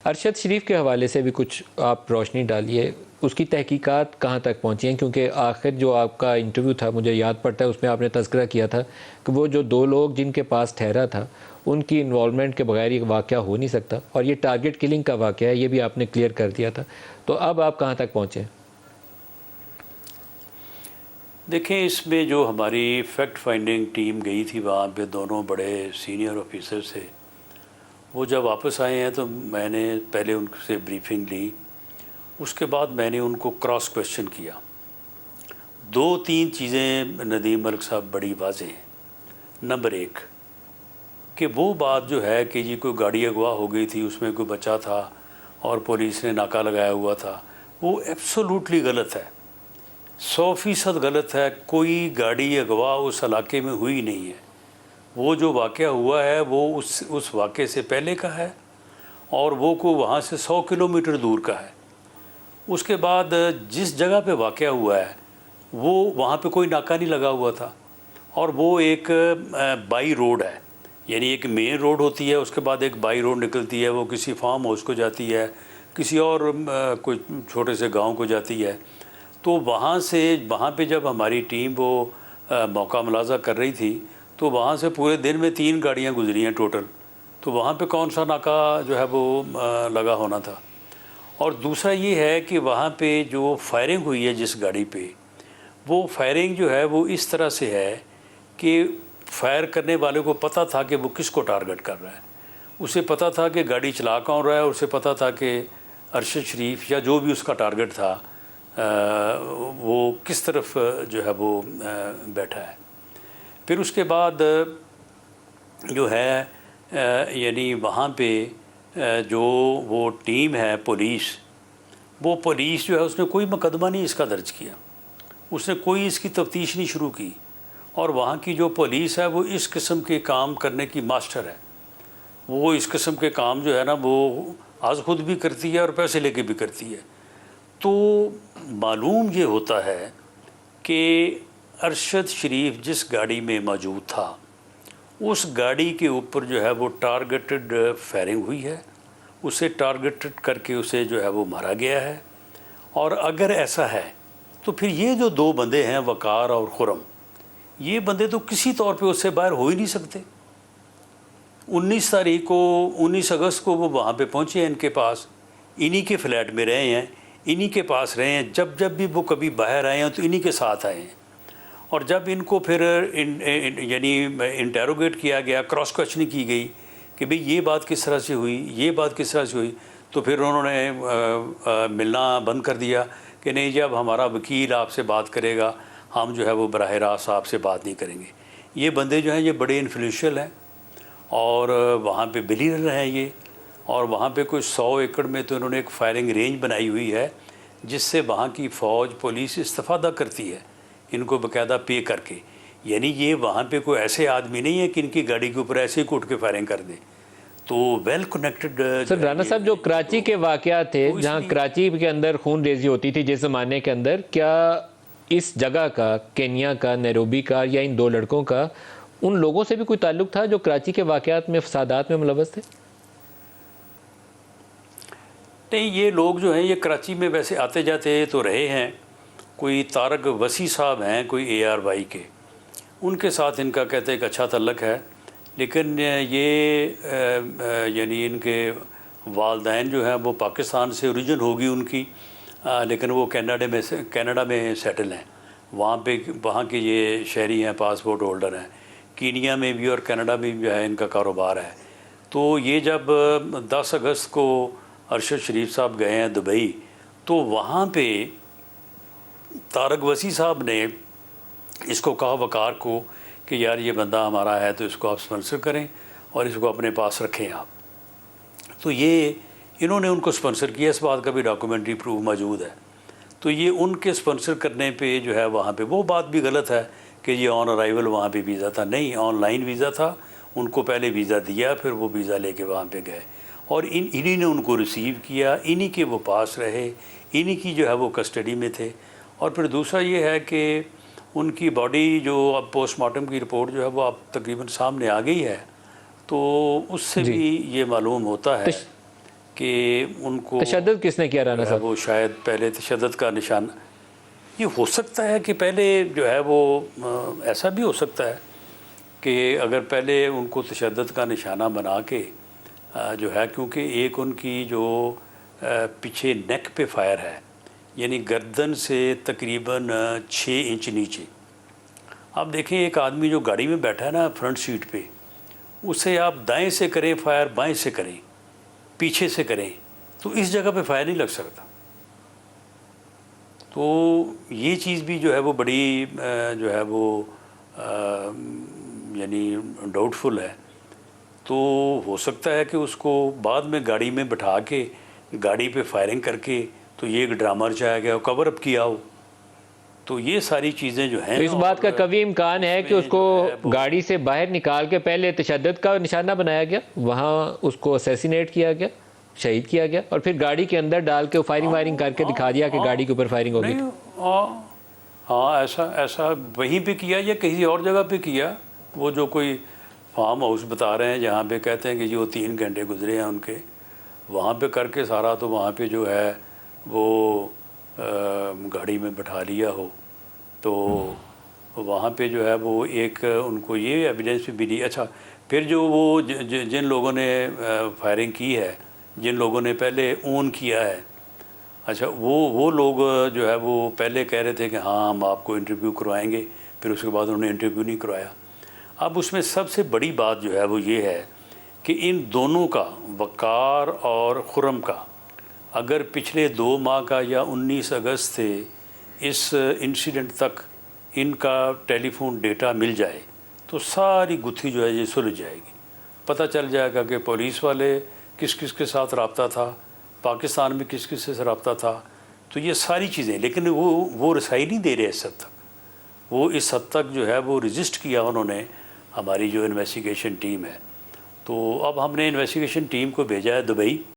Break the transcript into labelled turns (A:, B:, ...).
A: ارشد شریف کے حوالے سے بھی کچھ آپ روشنی ڈالیے، اس کی تحقیقات کہاں تک پہنچی ہیں؟ کیونکہ آخر جو آپ کا انٹرویو تھا مجھے یاد پڑتا ہے، اس میں آپ نے تذکرہ کیا تھا کہ وہ جو دو لوگ جن کے پاس ٹھہرا تھا ان کی انوالومنٹ کے بغیر یہ واقعہ ہو نہیں سکتا، اور یہ ٹارگٹ کلنگ کا واقعہ ہے، یہ بھی آپ نے کلیئر کر دیا تھا۔ تو اب آپ کہاں تک پہنچے؟
B: دیکھیں، اس میں جو ہماری فیکٹ فائنڈنگ ٹیم گئی تھی وہاں پہ، دونوں بڑے سینئر آفیسر سے، وہ جب واپس آئے ہیں تو میں نے پہلے ان سے بریفنگ لی، اس کے بعد میں نے ان کو کراس کویشچن کیا۔ دو تین چیزیں ندیم ملک صاحب بڑی واضح ہیں۔ نمبر ایک کہ وہ بات جو ہے کہ کوئی گاڑی اغوا ہو گئی تھی، اس میں کوئی بچہ تھا اور پولیس نے ناکہ لگایا ہوا تھا، وہ ایبسولوٹلی غلط ہے، 100% غلط ہے۔ کوئی گاڑی اغوا اس علاقے میں ہوئی نہیں ہے۔ وہ جو واقعہ ہوا ہے وہ اس واقعے سے پہلے کا ہے، اور وہ کو وہاں سے 100 کلومیٹر دور کا ہے۔ اس کے بعد جس جگہ پہ واقعہ ہوا ہے وہ وہاں پہ کوئی ناکہ نہیں لگا ہوا تھا، اور وہ ایک بائی روڈ ہے، یعنی ایک مین روڈ ہوتی ہے، اس کے بعد ایک بائی روڈ نکلتی ہے، وہ کسی فارم ہاؤس کو جاتی ہے، کسی اور کوئی چھوٹے سے گاؤں کو جاتی ہے۔ تو وہاں پہ جب ہماری ٹیم وہ موقع ملاحظہ کر رہی تھی تو وہاں سے پورے دن میں 3 گاڑیاں گزری ہیں ٹوٹل، تو وہاں پہ کون سا ناکہ جو ہے وہ لگا ہونا تھا۔ اور دوسرا یہ ہے کہ وہاں پہ جو فائرنگ ہوئی ہے جس گاڑی پہ، وہ فائرنگ جو ہے وہ اس طرح سے ہے کہ فائر کرنے والے کو پتہ تھا کہ وہ کس کو ٹارگٹ کر رہا ہے، اسے پتہ تھا کہ گاڑی چلا کون رہا ہے، اور اسے پتہ تھا کہ ارشد شریف یا جو بھی اس کا ٹارگٹ تھا وہ کس طرف جو ہے وہ بیٹھا ہے۔ پھر اس کے بعد جو ہے یعنی وہاں پہ جو وہ ٹیم ہے پولیس، وہ پولیس جو ہے اس نے کوئی مقدمہ نہیں اس کا درج کیا، اس نے کوئی اس کی تفتیش نہیں شروع کی، اور وہاں کی جو پولیس ہے وہ اس قسم کے کام کرنے کی ماسٹر ہے۔ وہ اس قسم کے کام جو ہے نا وہ آز خود بھی کرتی ہے اور پیسے لے کے بھی کرتی ہے۔ تو معلوم یہ ہوتا ہے کہ ارشد شریف جس گاڑی میں موجود تھا اس گاڑی کے اوپر جو ہے وہ ٹارگٹڈ فائرنگ ہوئی ہے، اسے ٹارگٹڈ کر کے اسے جو ہے وہ مارا گیا ہے۔ اور اگر ایسا ہے تو پھر یہ جو 2 بندے ہیں وقار اور خرم، یہ بندے تو کسی طور پہ اس سے باہر ہو ہی نہیں سکتے۔ 19 اگست کو وہ وہاں پہ پہنچے ہیں، ان کے پاس، انہی کے فلیٹ میں رہے ہیں، انہی کے پاس رہے ہیں، جب بھی وہ کبھی باہر آئے ہیں تو انہی کے ساتھ آئے ہیں۔ اور جب ان کو پھر یعنی انٹیروگیٹ کیا گیا، کراس کویشچننگ کی گئی کہ بھئی یہ بات کس طرح سے ہوئی، یہ بات کس طرح سے ہوئی، تو پھر انہوں نے ملنا بند کر دیا کہ نہیں جی اب ہمارا وکیل آپ سے بات کرے گا، ہم جو ہے وہ براہ راست آپ سے بات نہیں کریں گے۔ یہ بندے جو ہیں یہ بڑے انفلوئنشل ہیں، اور وہاں پہ بلیڈر ہیں یہ، اور وہاں پہ کوئی 100 ایکڑ میں تو انہوں نے ایک فائرنگ رینج بنائی ہوئی ہے جس سے وہاں کی فوج پولیس استفادہ کرتی ہے ان کو باقاعدہ پے کر کے۔ یعنی یہ وہاں پہ کوئی ایسے آدمی نہیں ہے کہ ان کی گاڑی کے اوپر ایسے ہی کوٹ کے فائرنگ کر دیں۔ تو ویل کنیکٹڈ
A: سر رانا صاحب، جو کراچی کے واقعات تھے جہاں کراچی کے اندر خون ریزی ہوتی تھی جس زمانے کے اندر، کیا اس جگہ کا، کینیا کا، نیروبی کا، یا ان 2 لڑکوں کا ان لوگوں سے بھی کوئی تعلق تھا جو کراچی کے واقعات میں، فسادات میں ملوث تھے؟
B: نہیں، یہ لوگ جو ہیں یہ کراچی میں ویسے آتے جاتے تو رہے ہیں۔ کوئی طارق وسیع صاحب ہیں، کوئی ARY کے، ان کے ساتھ ان کا کہتے ہیں ایک اچھا تعلق ہے، لیکن یہ یعنی ان کے والدین جو ہیں وہ پاکستان سے اوریجن ہوگی ان کی، لیکن وہ کینیڈا میں سیٹل ہیں، وہاں کے یہ شہری ہیں، پاسپورٹ ہولڈر ہیں، کینیا میں بھی اور کینیڈا میں بھی ہے ان کا کاروبار ہے۔ تو یہ جب 10 اگست کو ارشد شریف صاحب گئے ہیں دبئی، تو وہاں پہ طارق وسیع صاحب نے اس کو کہا، وقار کو، کہ یار یہ بندہ ہمارا ہے تو اس کو آپ سپانسر کریں اور اس کو اپنے پاس رکھیں آپ۔ تو یہ انہوں نے ان کو سپانسر کیا، اس بات کا بھی ڈاکومنٹری پروف موجود ہے۔ تو یہ ان کے سپانسر کرنے پہ جو ہے وہاں پہ وہ بات بھی غلط ہے کہ یہ آن ارائیول وہاں پہ ویزا تھا، نہیں، آن لائن ویزا تھا، ان کو پہلے ویزا دیا، پھر وہ ویزا لے کے وہاں پہ گئے، اور انہی نے ان کو ریسیو کیا، انہی کے وہ پاس رہے، انہی کی جو ہے وہ کسٹڈی میں تھے۔ اور پھر دوسرا یہ ہے کہ ان کی باڈی جو اب پوسٹ مارٹم کی رپورٹ جو ہے وہ اب تقریباً سامنے آ گئی ہے، تو اس سے بھی یہ معلوم ہوتا ہے کہ ان کو
A: تشدد کس نے کیا رانا صاحب؟
B: وہ شاید پہلے تشدد کا نشان یہ ہو سکتا ہے کہ پہلے جو ہے وہ ایسا بھی ہو سکتا ہے کہ اگر پہلے ان کو تشدد کا نشانہ بنا کے جو ہے، کیونکہ ایک ان کی جو پیچھے نیک پہ فائر ہے، یعنی گردن سے تقریباً 6 انچ نیچے. آپ دیکھیں ایک آدمی جو گاڑی میں بیٹھا ہے نا فرنٹ سیٹ پہ، اسے آپ دائیں سے کریں فائر، بائیں سے کریں، پیچھے سے کریں، تو اس جگہ پہ فائر نہیں لگ سکتا. تو یہ چیز بھی جو ہے وہ بڑی جو ہے وہ یعنی ڈاؤٹ فل ہے. تو ہو سکتا ہے کہ اس کو بعد میں گاڑی میں بٹھا کے گاڑی پہ فائرنگ کر کے تو یہ ایک ڈرامہ رچایا گیا ہو، کور اپ کیا ہو. تو یہ ساری چیزیں جو ہیں،
A: تو اس بات کا کبھی امکان ہے کہ اس کو گاڑی سے باہر نکال کے پہلے تشدد کا نشانہ بنایا گیا، وہاں اس کو اسیسینیٹ کیا گیا، شہید کیا گیا، اور پھر گاڑی کے اندر ڈال کے فائرنگ وائرنگ کر کے دکھا دیا کہ گاڑی کے اوپر فائرنگ ہوگی؟
B: نہیں، ہاں ایسا وہیں پہ کیا یا کسی اور جگہ پہ کیا. وہ جو کوئی فارم ہاؤس بتا رہے ہیں جہاں پہ کہتے ہیں کہ وہ 3 گھنٹے گزرے ہیں ان کے، وہاں پہ کر کے سارا، تو وہاں پہ جو ہے وہ گاڑی میں بٹھا لیا ہو، تو وہاں پہ جو ہے وہ ایک ان کو یہ ایویڈنس بھی ملی. اچھا، پھر جو وہ جن لوگوں نے فائرنگ کی ہے، جن لوگوں نے پہلے اون کیا ہے، اچھا وہ لوگ جو ہے وہ پہلے کہہ رہے تھے کہ ہاں ہم آپ کو انٹرویو کروائیں گے، پھر اس کے بعد انہوں نے انٹرویو نہیں کروایا. اب اس میں سب سے بڑی بات جو ہے وہ یہ ہے کہ ان دونوں کا، وقار اور خرم کا، اگر پچھلے 2 ماہ کا یا 19 اگست سے اس انسیڈنٹ تک ان کا ٹیلی فون ڈیٹا مل جائے تو ساری گتھی جو ہے یہ سلجھ جائے گی. پتہ چل جائے گا کہ پولیس والے کس کس کے ساتھ رابطہ تھا، پاکستان میں کس کس سے رابطہ تھا. تو یہ ساری چیزیں، لیکن وہ رسائی نہیں دے رہے اس حد تک. وہ اس حد تک جو ہے وہ رجسٹ کیا انہوں نے، ہماری جو انویسٹیگیشن ٹیم ہے. تو اب ہم نے انویسٹیگیشن ٹیم کو بھیجا ہے دبئی.